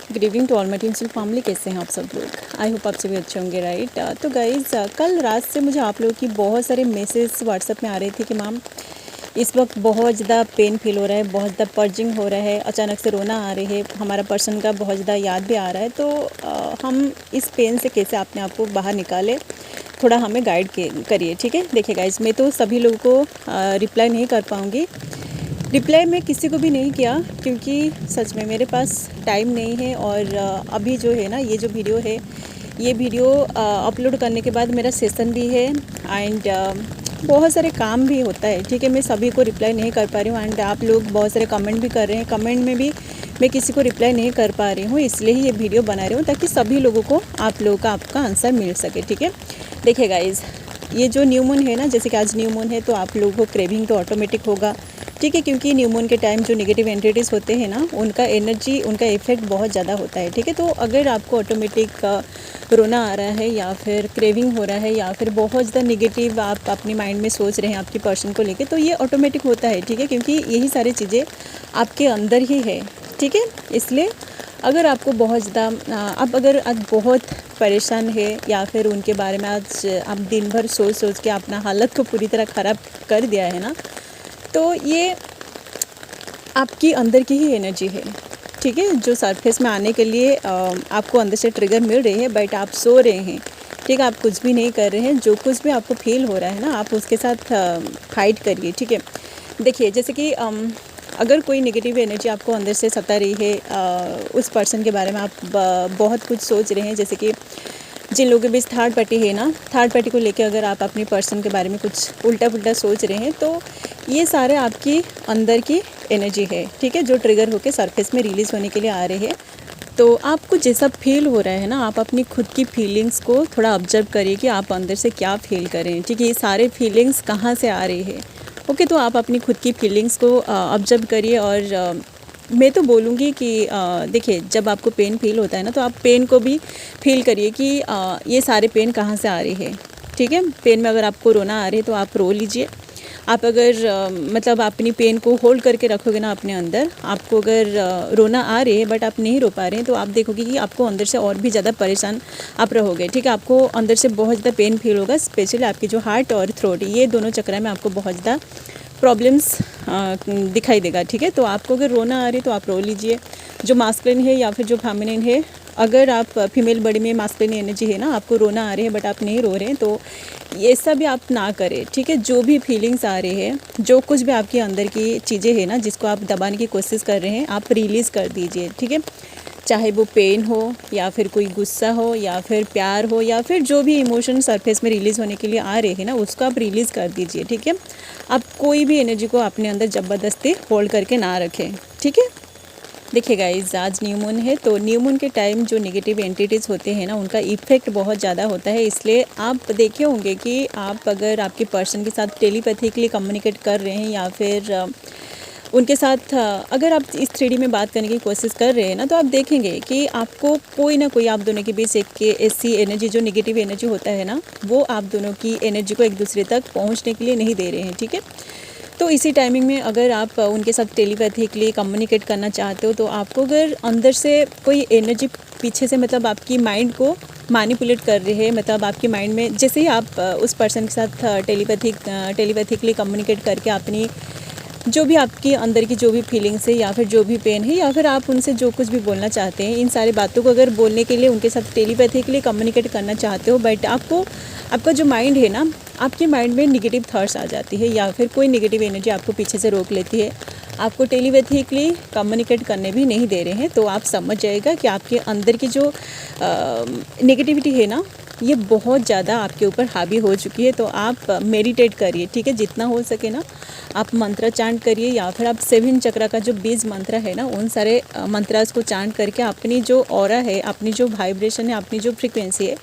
Good evening to all my tinsel family. कैसे हैं आप सब लोग? आई होप आप सभी अच्छे होंगे, राइट। तो गाइज़, कल रात से मुझे आप लोगों की बहुत सारे मैसेज व्हाट्सएप में आ रहे थे कि मैम इस वक्त बहुत ज़्यादा पेन फील हो रहा है, बहुत ज़्यादा पर्जिंग हो रहा है, अचानक से रोना आ रही है, हमारा पर्सन का बहुत ज़्यादा याद भी आ रहा है। तो हम इस पेन से कैसे अपने आप को बाहर निकालें, थोड़ा हमें गाइड करिए, ठीक है। देखिए गाइज़, मैं तो सभी लोगों को रिप्लाई नहीं कर पाऊँगी। रिप्लाई मैं किसी को भी नहीं किया क्योंकि सच में मेरे पास टाइम नहीं है। और अभी जो है ना, ये जो वीडियो है, ये वीडियो अपलोड करने के बाद मेरा सेशन भी है एंड बहुत सारे काम भी होता है, ठीक है। मैं सभी को रिप्लाई नहीं कर पा रही हूँ एंड आप लोग बहुत सारे कमेंट भी कर रहे हैं। कमेंट में भी मैं किसी को रिप्लाई नहीं कर पा रही हूँ, इसलिए ही ये वीडियो बना रही हूँ ताकि सभी लोगों को आप लोगों का आपका आंसर मिल सके, ठीक है। देखिए गाइज़, ये जो न्यू मून है ना, जैसे कि आज न्यू मून है तो आप लोगों को क्रेविंग तो ऑटोमेटिक होगा, ठीक है। क्योंकि न्यू मून के टाइम जो नेगेटिव एंटिटीज़ होते हैं ना, उनका एनर्जी, उनका इफेक्ट बहुत ज़्यादा होता है, ठीक है। तो अगर आपको ऑटोमेटिक रोना आ रहा है या फिर क्रेविंग हो रहा है या फिर बहुत ज़्यादा नेगेटिव आप अपने माइंड में सोच रहे हैं आपकी पर्सन को लेके, तो ये ऑटोमेटिक होता है, ठीक है। क्योंकि यही सारी चीज़ें आपके अंदर ही है, ठीक है। इसलिए अगर आपको बहुत ज़्यादा आप अगर आज बहुत परेशान है या फिर उनके बारे में आज आप दिन भर सोच के अपना हालत को पूरी तरह ख़राब कर दिया है ना, तो ये आपकी अंदर की ही एनर्जी है, ठीक है। जो सरफेस में आने के लिए आपको अंदर से ट्रिगर मिल रही है, बट आप सो रहे हैं, ठीक है। आप कुछ भी नहीं कर रहे हैं। जो कुछ भी आपको फील हो रहा है ना, आप उसके साथ फाइट करिए, ठीक है। देखिए, जैसे कि अगर कोई नेगेटिव एनर्जी आपको अंदर से सता रही है, उस पर्सन के बारे में आप बहुत कुछ सोच रहे हैं, जैसे कि जिन लोगों के बीच थर्ड पार्टी है ना, थर्ड पार्टी को लेके अगर आप अपनी पर्सन के बारे में कुछ उल्टा पुल्टा सोच रहे हैं, तो ये सारे आपकी अंदर की एनर्जी है, ठीक है, जो ट्रिगर होकर सरफेस में रिलीज़ होने के लिए आ रहे हैं। तो आपको जैसा फील हो रहा है ना, आप अपनी खुद की फीलिंग्स को थोड़ा ऑब्जर्व करिए कि आप अंदर से क्या फील कर रहे हैं, ठीक है। ये सारे फीलिंग्स कहाँ से आ रही है, ओके। तो आप अपनी खुद की फीलिंग्स को ऑब्जर्व करिए। और मैं तो बोलूँगी कि देखिए, जब आपको पेन फील होता है ना, तो आप पेन को भी फील करिए कि ये सारे पेन कहाँ से आ रही है, ठीक है। पेन में अगर आपको रोना आ रही है तो आप रो लीजिए। आप अगर मतलब अपनी पेन को होल्ड करके रखोगे ना अपने अंदर, आपको अगर रोना आ रही है बट आप नहीं रो पा रहे हैं, तो आप देखोगे कि आपको अंदर से और भी ज़्यादा परेशान आप रहोगे, ठीक है। आपको अंदर से बहुत ज़्यादा पेन फील होगा, स्पेशली आपकी जो हार्ट और थ्रोट, ये दोनों चक्र में आपको बहुत ज़्यादा प्रॉब्लम्स दिखाई देगा, ठीक है। तो आपको अगर रोना आ रही है तो आप रो लीजिए। जो मास्कुलिन है या फिर जो फेमिनिन है, अगर आप फीमेल बॉडी में मास्कुलिन एनर्जी है ना, आपको रोना आ रही है बट आप नहीं रो रहे हैं, तो ये सब भी आप ना करें, ठीक है। जो भी फीलिंग्स आ रही है, जो कुछ भी आपके अंदर की चीज़ें हैं ना, जिसको आप दबाने की कोशिश कर रहे हैं, आप रिलीज़ कर दीजिए, ठीक है। चाहे वो पेन हो या फिर कोई गुस्सा हो या फिर प्यार हो या फिर जो भी इमोशन सरफेस में रिलीज़ होने के लिए आ रहे हैं ना, उसको आप रिलीज़ कर दीजिए, ठीक है। आप कोई भी एनर्जी को अपने अंदर ज़बरदस्ती होल्ड करके ना रखें, ठीक है। देखिए गाइस, आज न्यू मून है, तो न्यू मून के टाइम जो नेगेटिव एंटिटीज़ होते हैं ना, उनका इफेक्ट बहुत ज़्यादा होता है। इसलिए आप देखे होंगे कि आप अगर आपके पर्सन के साथ टेलीपैथिकली कम्युनिकेट कर रहे हैं या फिर उनके साथ अगर आप इस 3D में बात करने की कोशिश कर रहे हैं ना, तो आप देखेंगे कि आपको कोई ना कोई आप दोनों के बीच एक ऐसी एनर्जी, जो नेगेटिव एनर्जी होता है ना, वो आप दोनों की एनर्जी को एक दूसरे तक पहुंचने के लिए नहीं दे रहे हैं, ठीक है। तो इसी टाइमिंग में अगर आप उनके साथ टेलीपैथिकली कम्युनिकेट करना चाहते हो, तो आपको अगर अंदर से कोई एनर्जी पीछे से, मतलब आपकी माइंड को मैनिपुलेट कर रही है, मतलब आपकी माइंड में जैसे ही आप उस पर्सन के साथ टेलीपैथिकली कम्युनिकेट करके अपनी जो भी आपकी अंदर की जो भी फीलिंग्स है या फिर जो भी पेन है या फिर आप उनसे जो कुछ भी बोलना चाहते हैं, इन सारी बातों को अगर बोलने के लिए उनके साथ टेलीपैथिकली कम्युनिकेट करना चाहते हो, बट आपको आपका जो माइंड है ना, आपके माइंड में नेगेटिव थॉट्स आ जाती है या फिर कोई नेगेटिव एनर्जी आपको पीछे से रोक लेती है, आपको टेलीपैथिकली कम्युनिकेट करने भी नहीं दे रहे हैं, तो आप समझ जाएगा कि आपके अंदर की जो नेगेटिविटी है ना, ये बहुत ज़्यादा आपके ऊपर हावी हो चुकी है। तो आप मेडिटेट करिए, ठीक है, जितना हो सके ना। आप मंत्र चांट करिए या फिर आप 7 चक्र का जो बीज मंत्र है ना, उन सारे मंत्रास को चांट करके अपनी जो ऑरा है, अपनी जो वाइब्रेशन है, अपनी जो फ्रीक्वेंसी है,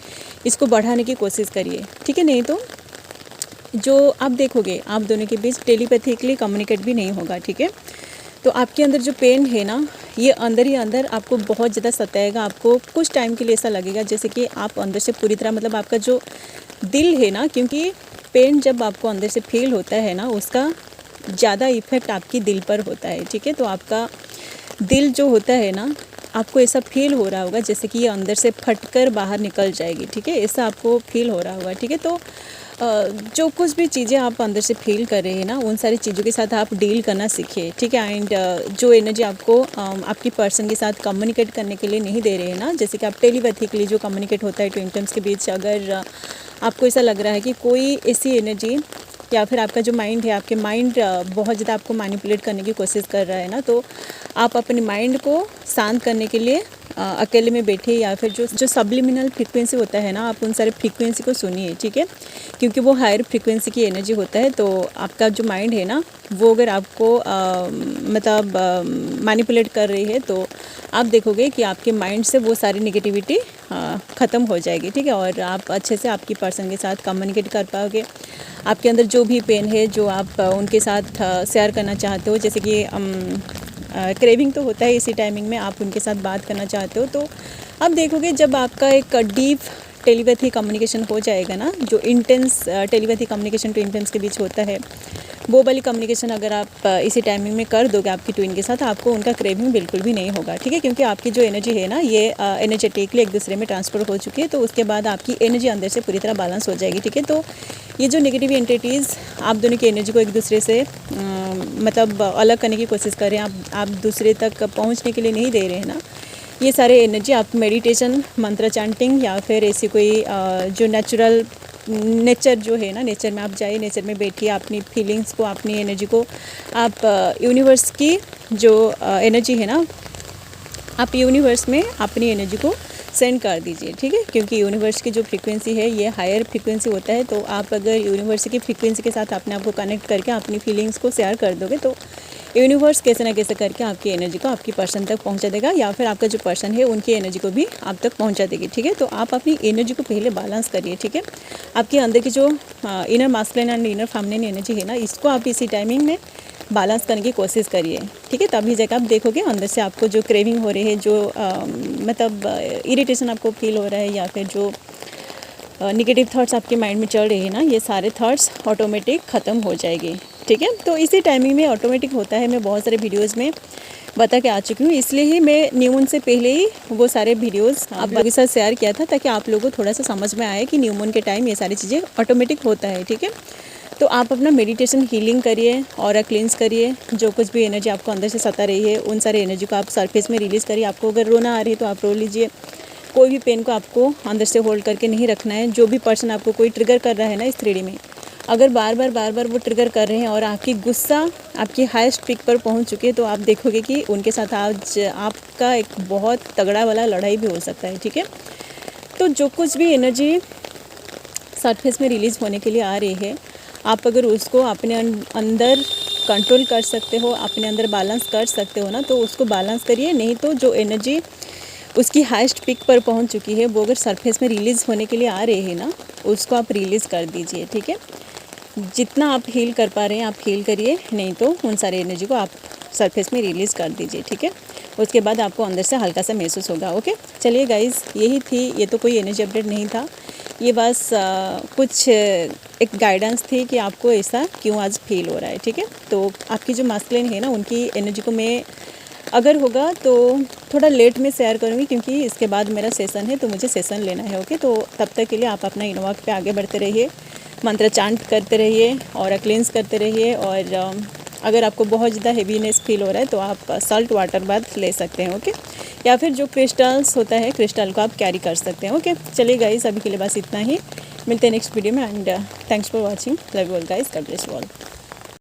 इसको बढ़ाने की कोशिश करिए, ठीक है। नहीं तो जो आप देखोगे, आप दोनों के बीच टेलीपैथिकली कम्युनिकेट भी नहीं होगा, ठीक है। तो आपके अंदर जो पेन है ना, ये अंदर ही अंदर आपको बहुत ज़्यादा सताएगा। आपको कुछ टाइम के लिए ऐसा लगेगा जैसे कि आप अंदर से पूरी तरह, मतलब आपका जो दिल है ना, क्योंकि पेन जब आपको अंदर से फील होता है ना, उसका ज़्यादा इफेक्ट आपकी दिल पर होता है, ठीक है। तो आपका दिल जो होता है ना, आपको ऐसा फील हो रहा होगा जैसे कि ये अंदर से फटकर बाहर निकल जाएगी, ठीक है, ऐसा आपको फील हो रहा होगा, ठीक है। तो जो कुछ भी चीज़ें आप अंदर से फील कर रहे हैं ना, उन सारी चीज़ों के साथ आप डील करना सीखिए, ठीक है। एंड जो एनर्जी आपको आपकी पर्सन के साथ कम्युनिकेट करने के लिए नहीं दे रहे हैं ना, जैसे कि आप टेलीपैथिकली जो कम्युनिकेट होता है ट्विन फ्लेम्स के बीच, अगर आपको ऐसा लग रहा है कि कोई ऐसी एनर्जी या फिर आपका जो माइंड है, आपके माइंड बहुत ज़्यादा आपको मैनिपुलेट करने की कोशिश कर रहा है ना, तो आप अपने माइंड को शांत करने के लिए अकेले में बैठे या फिर जो सब्लिमिनल फ्रीक्वेंसी होता है ना, आप उन सारे फ्रीक्वेंसी को सुनिए, ठीक है, क्योंकि वो हायर फ्रीक्वेंसी की एनर्जी होता है। तो आपका जो माइंड है ना, वो अगर आपको मतलब मैनिपुलेट कर रही है, तो आप देखोगे कि आपके माइंड से वो सारी नेगेटिविटी ख़त्म हो जाएगी, ठीक है, और आप अच्छे से आपकी पर्सन के साथ कम्युनिकेट कर पाओगे। आपके अंदर जो भी पेन है, जो आप उनके साथ शेयर करना चाहते हो, जैसे कि क्रेविंग तो होता है इसी टाइमिंग में, आप उनके साथ बात करना चाहते हो, तो आप देखोगे जब आपका एक डीप टेलीपैथी कम्युनिकेशन हो जाएगा ना, जो intense telepathy communication twin flames के बीच होता है, वो वाली कम्युनिकेशन अगर आप इसी टाइमिंग में कर दोगे आपकी ट्विन के साथ, आपको उनका क्रेविंग बिल्कुल भी नहीं होगा, ठीक है, क्योंकि आपकी जो एनर्जी है ना, ये एनर्जेटिकली एक दूसरे में ट्रांसफ़र हो चुकी है। तो उसके बाद आपकी एनर्जी अंदर से पूरी तरह बैलेंस हो जाएगी, ठीक है। तो ये जो नेगेटिव एंटिटीज़ आप दोनों की एनर्जी को एक दूसरे से मतलब अलग करने की कोशिश कर रहे हैं, आप दूसरे तक पहुँचने के लिए नहीं दे रहे हैं ना, ये सारे एनर्जी आप मेडिटेशन, मंत्र चैंटिंग या फिर ऐसी कोई जो नेचर जो है ना, नेचर में आप जाइए, नेचर में बैठिए, अपनी फीलिंग्स को, अपनी एनर्जी को आप यूनिवर्स की जो एनर्जी है ना, आप यूनिवर्स में अपनी एनर्जी को सेंड कर दीजिए, ठीक है, क्योंकि यूनिवर्स की जो फ्रीक्वेंसी है ये हायर फ्रीक्वेंसी होता है। तो आप अगर यूनिवर्स की फ्रीक्वेंसी के साथ अपने आप को कनेक्ट करके अपनी फीलिंग्स को शेयर कर दोगे, तो यूनिवर्स कैसे ना कैसे करके आपकी एनर्जी को आपकी पर्सन तक पहुंचा देगा, या फिर आपका जो पर्सन है उनकी एनर्जी को भी आप तक पहुंचा देगी, ठीक है। तो आप अपनी एनर्जी को पहले बैलेंस करिए, ठीक है। आपके अंदर की जो inner masculine and inner feminine energy है ना, इसको आप इसी टाइमिंग में बैलेंस करने की कोशिश करिए, ठीक है। तभी जाकर आप देखोगे अंदर से आपको जो क्रेविंग हो रही है, जो मतलब इरिटेशन आपको फील हो रहा है, या फिर जो नेगेटिव थॉट्स आपके माइंड में चल रहे हैं ना, ये सारे थॉट्स ऑटोमेटिक ख़त्म हो जाएगी, ठीक है। तो इसी टाइमिंग में ऑटोमेटिक होता है, मैं बहुत सारे वीडियोस में बता के आ चुकी हूँ, इसलिए ही मैं न्यू मून से पहले ही वो सारे वीडियोस आप लोगों के साथ शेयर किया था, ताकि आप लोगों को थोड़ा सा समझ में आए कि न्यू मून के टाइम ये सारी चीज़ें ऑटोमेटिक होता है, ठीक है। तो आप अपना मेडिटेशन हीलिंग करिए और क्लींस करिए, जो कुछ भी एनर्जी आपको अंदर से सता रही है उन सारी एनर्जी को आप सरफेस में रिलीज़ करिए। आपको अगर रोना आ रही है तो आप रो लीजिए, कोई भी पेन को आपको अंदर से होल्ड करके नहीं रखना है। जो भी पर्सन आपको कोई ट्रिगर कर रहा है ना इस 3D में, अगर बार बार वो ट्रिगर कर रहे हैं और आपकी गुस्सा आपकी हाईएस्ट पीक पर पहुंच चुकी है, तो आप देखोगे कि उनके साथ आज आपका एक बहुत तगड़ा वाला लड़ाई भी हो सकता है, ठीक है। तो जो कुछ भी एनर्जी सरफेस में रिलीज़ होने के लिए आ रही है, आप अगर उसको अपने अंदर कंट्रोल कर सकते हो, अपने अंदर बैलेंस कर सकते हो ना, तो उसको बैलेंस करिए। नहीं तो जो एनर्जी उसकी हाईएस्ट पीक पर पहुंच चुकी है, वो अगर सरफेस में रिलीज़ होने के लिए आ रही है ना, उसको आप रिलीज़ कर दीजिए, ठीक है। जितना आप हील कर पा रहे हैं आप हील करिए, नहीं तो उन सारी एनर्जी को आप सरफेस में रिलीज़ कर दीजिए, ठीक है। उसके बाद आपको अंदर से हल्का सा महसूस होगा। ओके, चलिए गाइज़, यही थी, ये तो कोई एनर्जी अपडेट नहीं था, ये बस कुछ एक गाइडेंस थी कि आपको ऐसा क्यों आज फील हो रहा है, ठीक है। तो आपकी जो मास्कुलिन है ना, उनकी एनर्जी को मैं अगर होगा तो थोड़ा लेट में शेयर करूँगी, क्योंकि इसके बाद मेरा सेशन है, तो मुझे सेशन लेना है। ओके, तो तब तक के लिए आप अपना इनवर्क पे आगे बढ़ते रहिए, मंत्र चांट करते रहिए और क्लींस करते रहिए। और अगर आपको बहुत ज़्यादा हेवीनेस फील हो रहा है तो आप सॉल्ट वाटर बाथ ले सकते हैं, ओके, या फिर जो क्रिस्टल्स होता है, क्रिस्टल को आप कैरी कर सकते हैं। ओके, चलिए गाइस, अभी के लिए बस इतना ही, मिलते हैं नेक्स्ट वीडियो में। And thanks for watching, love you all guys, God bless you all.